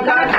Thank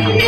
you.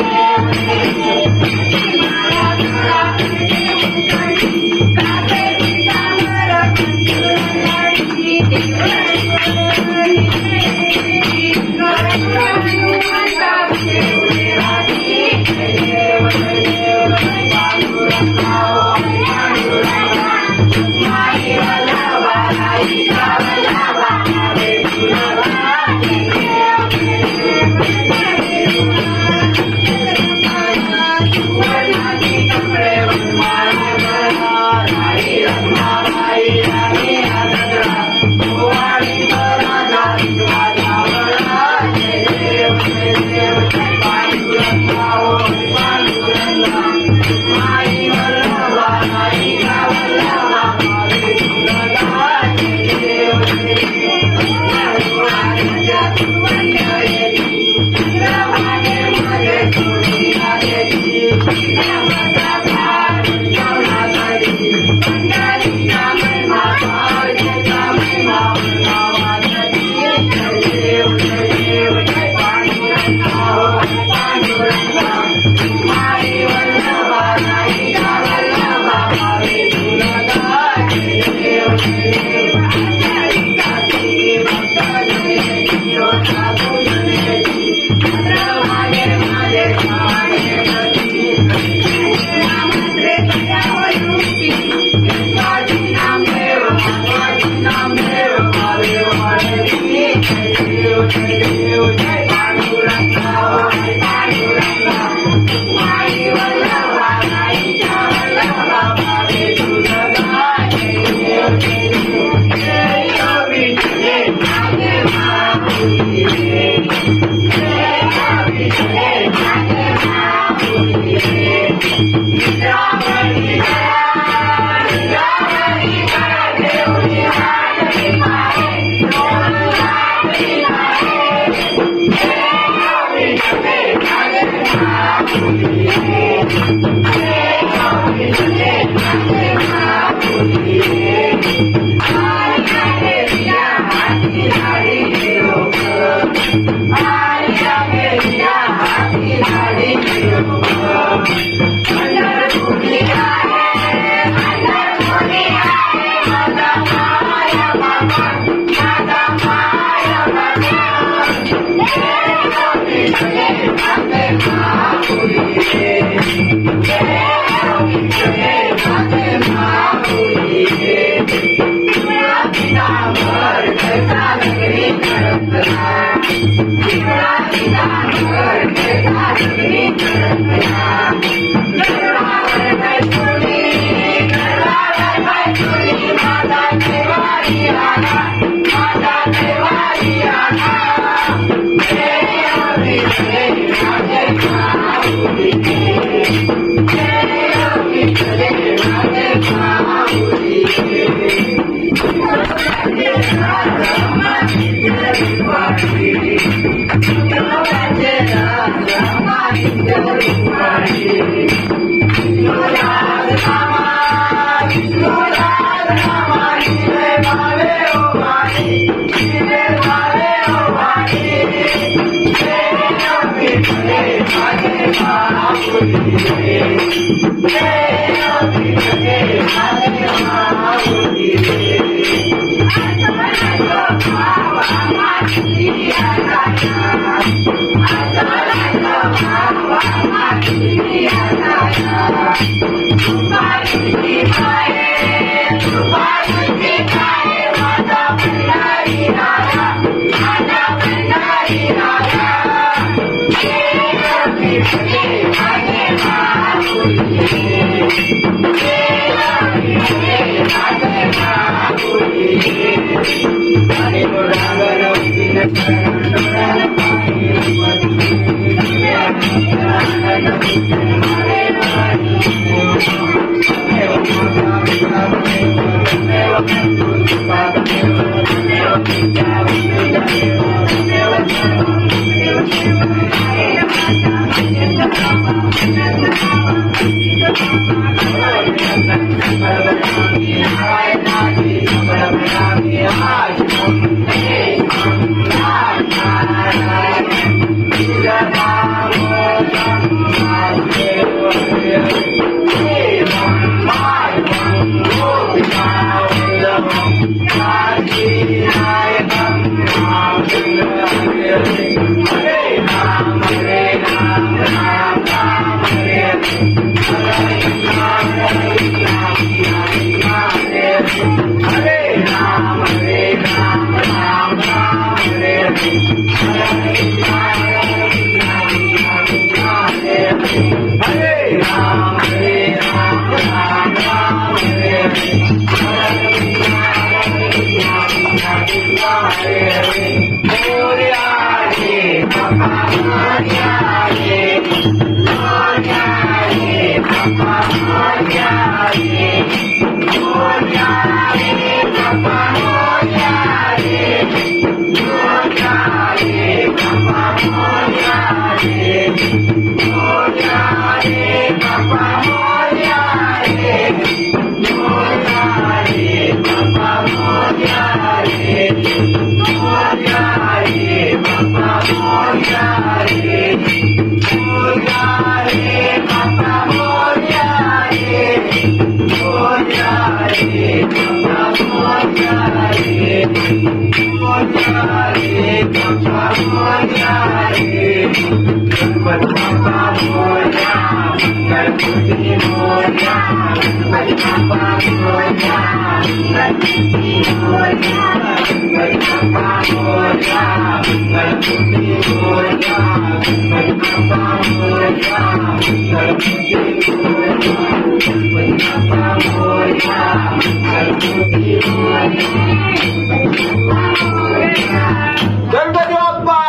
Ganpati Bappa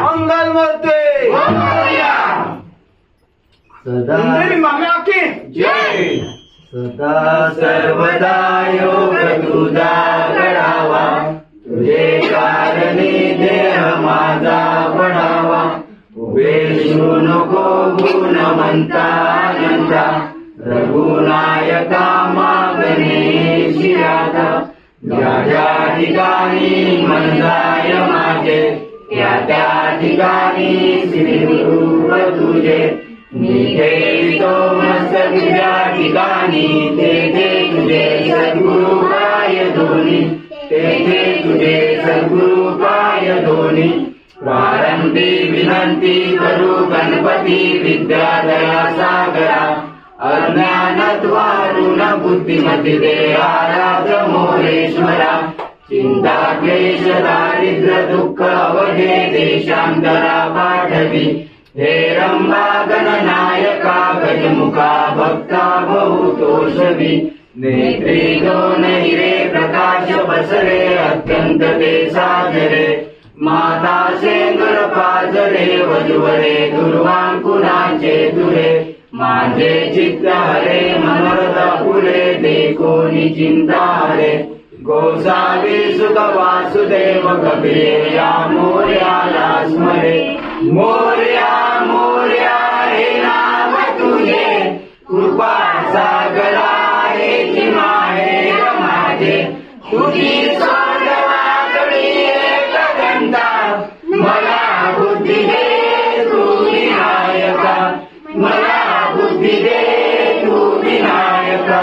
मंगल मूर्ती सदा सर्वदा योग तुझा घडावा, तुझे कारणी देह माझा पडावा. उभेशू नको गुणवंता अनंता, रघुनायका मागणे शिराता. ज्या ज्या ठिकाणी मन जाय माझे, त्या त्या ठिकाणी श्रीरूप तुझे. मी ठेवितो मस्तक ज्या ठिकाणी, तेथे तुझे सद्गुरु पाय दोन्ही, तेथे तुझे सद्गुरु पाय दोन्ही. प्रारंभी विनंती करू गणपती विद्यादया सागरा अज्ञानद्वारून बुद्धिमती दे आराध्य मोरेश्वरा चिंता क्लेश दारिद्र्य दुःख अवघे देशांतरा पाठवी हे रंभा गणनायका गजमुखा भक्ता बहुतोषवी नेत्री दोन हिरे प्रकाश बसरे अत्यंत ते साजरे माता शेंगर पाजरे वजुवरे दुर्वांकुराचे दुरे माझे चित्त हरे मनोरथ फुले दे कोणी चिंता हरे गोसावी सुख वासुदेव कपिले या मोर्याला स्मरे मोर्या मोर्या हे नाव तुझे कृपा सागरा हेची माहेर माझे तुझी सोडवाकडी एक घंटा मला बुद्धी दे तू विनायका मला बुद्धी दे तू विनायका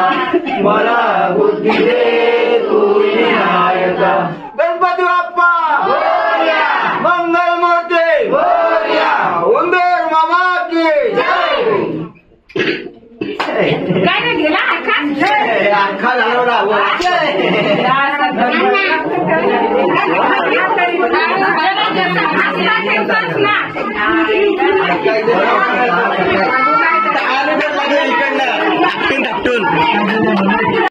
मला बुद्धी दे तू विनायका गणपती बाप्पा मोरया मंगल मूर्ती मोरया उंदीर मामा की काय रे गेला अख्खा झाला ना